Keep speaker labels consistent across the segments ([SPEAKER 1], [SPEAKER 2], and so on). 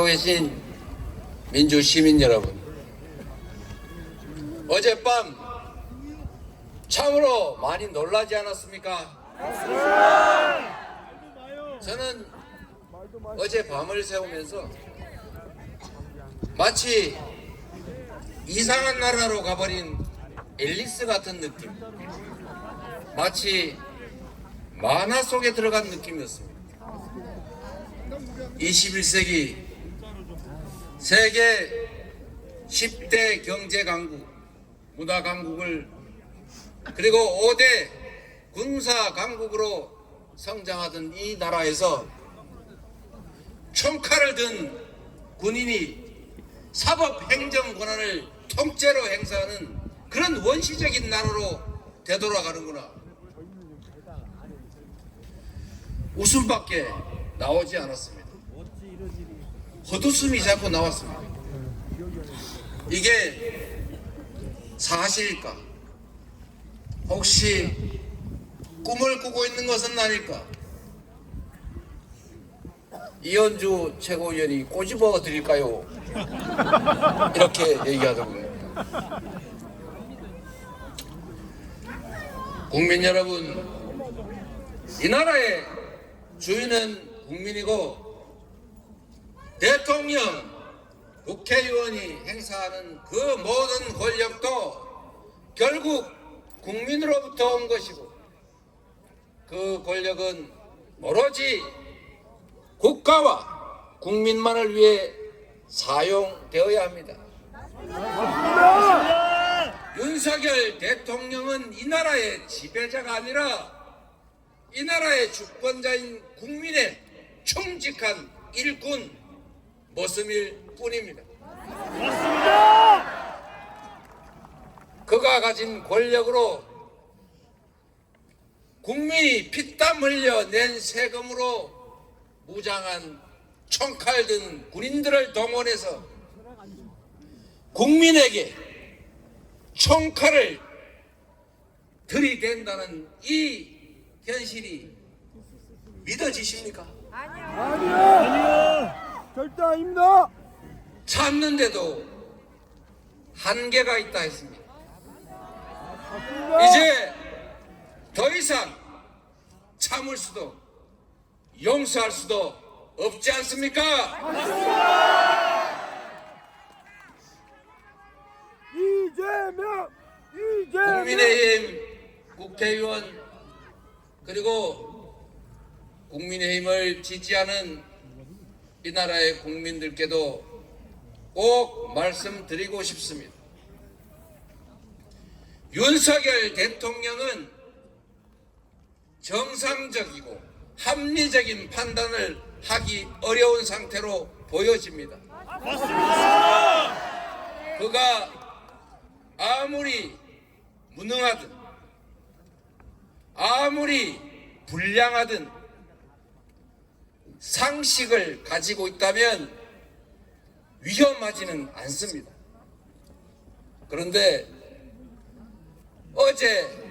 [SPEAKER 1] 계신 민주 시민 여러분, 어젯밤 참으로 많이 놀라지 않았습니까? 저는 어제 밤을 새우면서 마치 이상한 나라로 가버린 앨리스 같은 느낌, 마치 만화 속에 들어간 느낌이었습니다. 21세기 세계 10대 경제 강국, 문화 강국을 그리고 5대 군사 강국으로 성장하던 이 나라에서 총칼을 든 군인이 사법 행정 권한을 통째로 행사하는 그런 원시적인 나라로 되돌아가는구나. 웃음밖에 나오지 않았습니다. 헛웃음이 자꾸 나왔습니다. 이게 사실일까? 혹시 꿈을 꾸고 있는 것은 아닐까? 이현주 최고위원이 꼬집어 드릴까요? 이렇게 얘기하더군요. 국민 여러분, 이 나라의 주인은 국민이고 대통령, 국회의원이 행사하는 그 모든 권력도 결국 국민으로부터 온 것이고, 그 권력은 오로지 국가와 국민만을 위해 사용되어야 합니다. 윤석열 대통령은 이 나라의 지배자가 아니라 이 나라의 주권자인 국민의 충직한 일꾼 모습일 뿐입니다. 그가 가진 권력으로 국민이 피땀 흘려 낸 세금으로 무장한 총칼 든 군인들을 동원해서 국민에게 총칼을 들이댄다는 이 현실이 믿어지십니까?
[SPEAKER 2] 아니요. 절대 아닙니다.
[SPEAKER 1] 참는데도 한계가 있다 했습니다.
[SPEAKER 2] 맞습니다.
[SPEAKER 1] 이제 더 이상 참을 수도 용서할 수도 없지 않습니까?
[SPEAKER 2] 이재명.
[SPEAKER 1] 국민의힘 국회의원 그리고 국민의힘을 지지하는 이 나라의 국민들께도 꼭 말씀드리고 싶습니다. 윤석열 대통령은 정상적이고 합리적인 판단을 하기 어려운 상태로 보여집니다. 그가 아무리 무능하든 아무리 불량하든 상식을 가지고 있다면 위험하지는 않습니다. 그런데 어제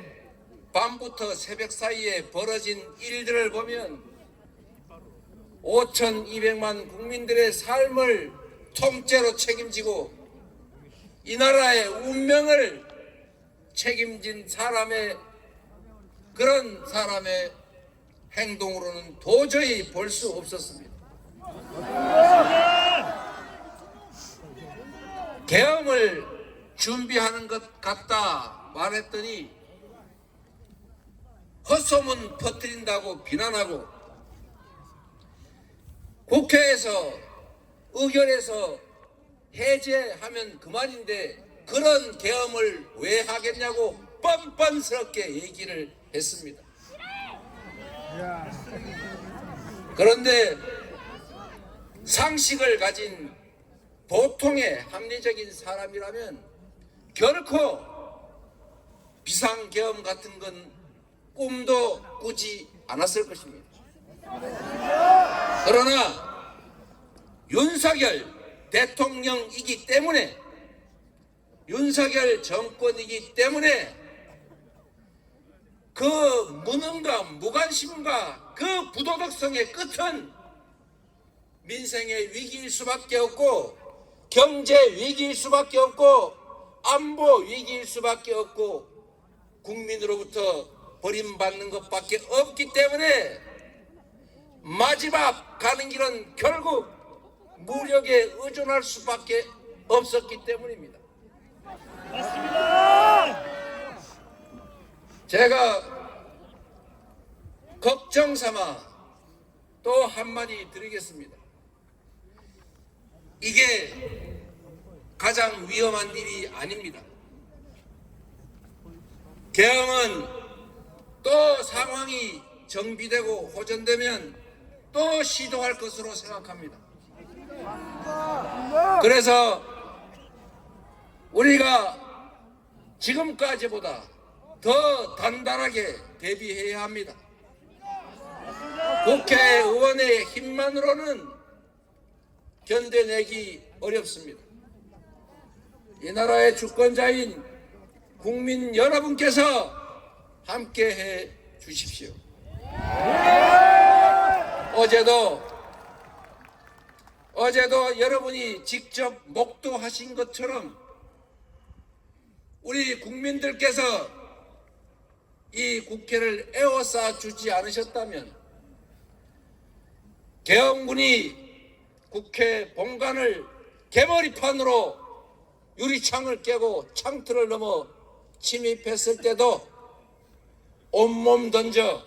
[SPEAKER 1] 밤부터 새벽 사이에 벌어진 일들을 보면 5,200만 국민들의 삶을 통째로 책임지고 이 나라의 운명을 책임진 그런 사람의 행동으로는 도저히 볼 수 없었습니다. 계엄을 준비하는 것 같다 말했더니 헛소문 퍼뜨린다고 비난하고 국회에서 의결해서 해제하면 그만인데 그런 계엄을 왜 하겠냐고 뻔뻔스럽게 얘기를 했습니다. 그런데 상식을 가진 보통의 합리적인 사람이라면 결코 비상계엄 같은 건 꿈도 꾸지 않았을 것입니다. 그러나 윤석열 대통령이기 때문에 윤석열 정권이기 때문에 그 무능과 무관심과 그 부도덕성의 끝은 민생의 위기일 수밖에 없고 경제 위기일 수밖에 없고 안보 위기일 수밖에 없고 국민으로부터 버림받는 것밖에 없기 때문에 마지막 가는 길은 결국 무력에 의존할 수밖에 없었기 때문입니다.
[SPEAKER 3] 맞습니다.
[SPEAKER 1] 제가 걱정 삼아 또 한마디 드리겠습니다. 이게 가장 위험한 일이 아닙니다. 개헌은 또 상황이 정비되고 호전되면 또 시도할 것으로 생각합니다. 그래서 우리가 지금까지보다 더 단단하게 대비해야 합니다. 국회의원의 힘만으로는 견뎌내기 어렵습니다. 이 나라의 주권자인 국민 여러분께서 함께해 주십시오. 어제도 여러분이 직접 목도하신 것처럼 우리 국민들께서 이 국회를 에워싸 주지 않으셨다면 개헌군이 국회 본관을 개머리판으로 유리창을 깨고 창틀을 넘어 침입했을 때도 온몸 던져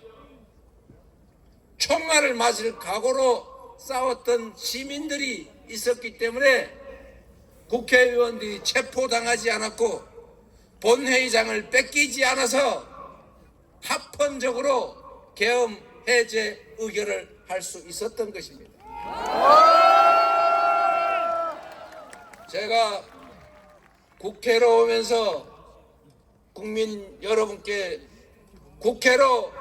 [SPEAKER 1] 총알을 맞을 각오로 싸웠던 시민들이 있었기 때문에 국회의원들이 체포당하지 않았고 본회의장을 뺏기지 않아서 합헌적으로 계엄 해제 의결을 할 수 있었던 것입니다. 제가 국회로 오면서 국민 여러분께 국회로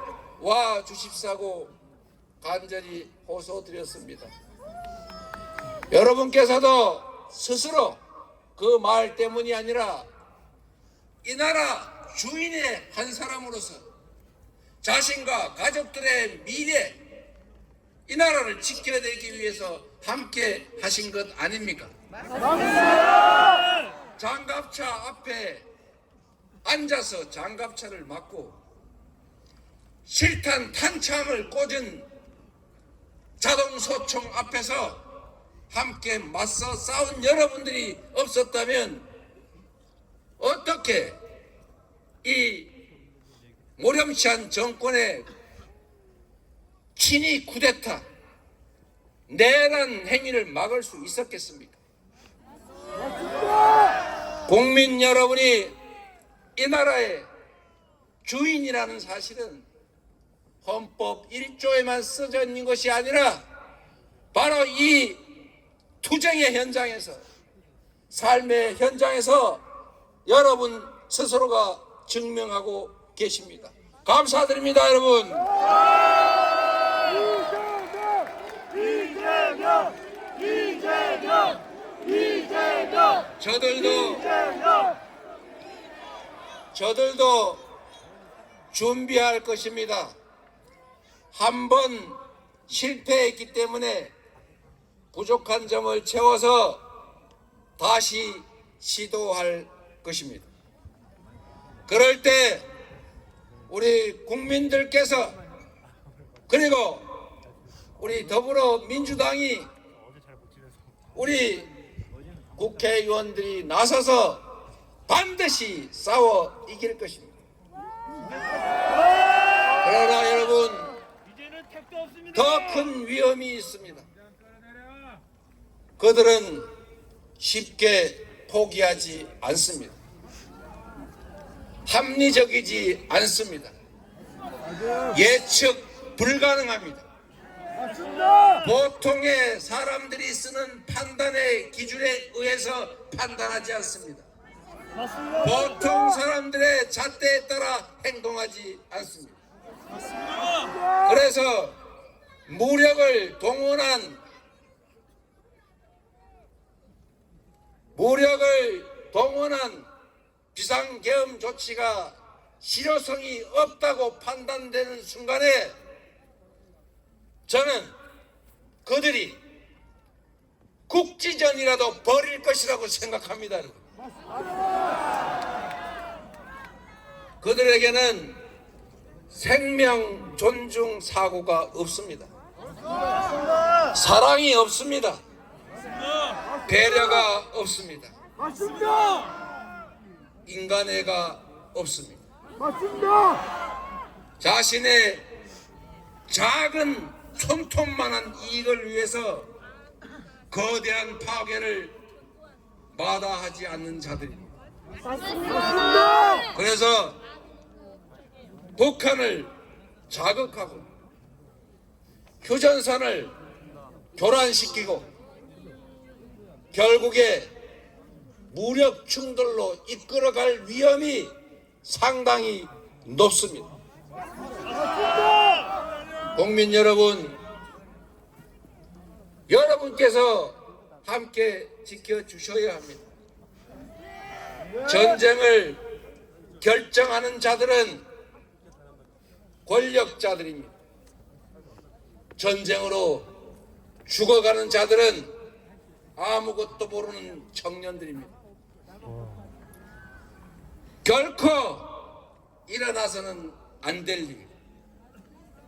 [SPEAKER 1] 와 주십사고 간절히 호소드렸습니다. 여러분께서도 스스로 그 말 때문이 아니라 이 나라 주인의 한 사람으로서 자신과 가족들의 미래, 이 나라를 지켜내기 위해서 함께 하신 것 아닙니까? 장갑차 앞에 앉아서 장갑차를 맞고 실탄 탄창을 꽂은 자동소총 앞에서 함께 맞서 싸운 여러분들이 없었다면 어떻게 이 모렴치한 정권의 친위 쿠데타, 내란 행위를 막을 수 있었겠습니까? 국민 여러분이 이 나라의 주인이라는 사실은 헌법 1조에만 써져 있는 것이 아니라 바로 이 투쟁의 현장에서, 삶의 현장에서 여러분 스스로가 증명하고 계십니다. 감사드립니다, 여러분. 저들도 준비할 것입니다. 한 번 실패했기 때문에 부족한 점을 채워서 다시 시도할 것입니다. 그럴 때 우리 국민들께서 그리고 우리 더불어민주당이 우리 국회의원들이 나서서 반드시 싸워 이길 것입니다. 그러나 여러분, 더 큰 위험이 있습니다. 그들은 쉽게 포기하지 않습니다. 합리적이지 않습니다. 예측 불가능합니다. 보통의 사람들이 쓰는 판단의 기준에 의해서 판단하지 않습니다. 보통 사람들의 잣대에 따라 행동하지 않습니다. 그래서 무력을 동원한 비상계엄 조치가 실효성이 없다고 판단되는 순간에 저는 그들이 국지전이라도 벌일 것이라고 생각합니다. 여러분. 그들에게는 생명 존중 사고가 없습니다. 사랑이 없습니다. 배려가 없습니다.
[SPEAKER 2] 맞습니다.
[SPEAKER 1] 인간애가 없습니다.
[SPEAKER 2] 맞습니다.
[SPEAKER 1] 자신의 작은 손톱만한 이익을 위해서 거대한 파괴를 마다하지 않는 자들입니다.
[SPEAKER 2] 맞습니다.
[SPEAKER 1] 그래서 북한을 자극하고 휴전선을 교란시키고 결국에 무력 충돌로 이끌어갈 위험이 상당히 높습니다. 국민 여러분, 여러분께서 함께 지켜주셔야 합니다. 전쟁을 결정하는 자들은 권력자들입니다. 전쟁으로 죽어가는 자들은 아무것도 모르는 청년들입니다. 결코 일어나서는 안 될 일.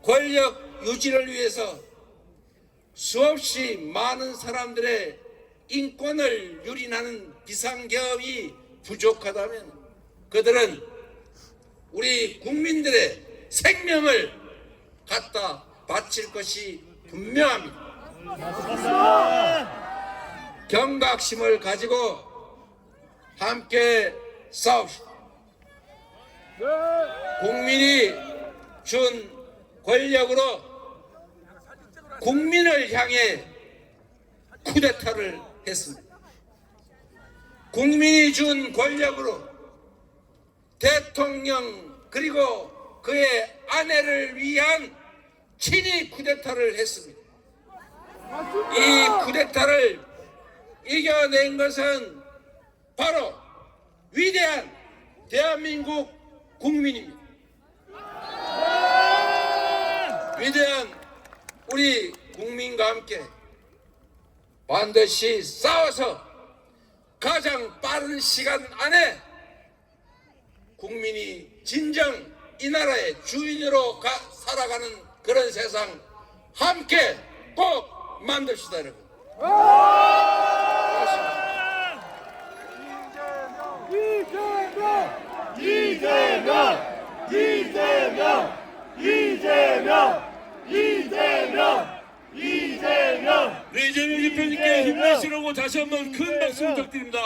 [SPEAKER 1] 권력 유지를 위해서 수없이 많은 사람들의 인권을 유린하는 비상계엄이 부족하다면 그들은 우리 국민들의 생명을 갖다 바칠 것이 분명합니다. 경각심을 가지고 함께 싸웁시다. 국민이 준 권력으로 국민을 향해 쿠데타를 했습니다. 국민이 준 권력으로 대통령 그리고 그의 아내를 위한 친위 쿠데타를 했습니다. 이 쿠데타를 이겨낸 것은 바로 위대한 대한민국 국민입니다. 위대한 우리 국민과 함께 반드시 싸워서 가장 빠른 시간 안에 국민이 진정 이 나라의 주인으로 살아가는 그런 세상 함께 꼭 만듭시다, 여러분.
[SPEAKER 3] 이재명 대표님께 힘내시라고 다시 한번 큰 박수 부탁드립니다.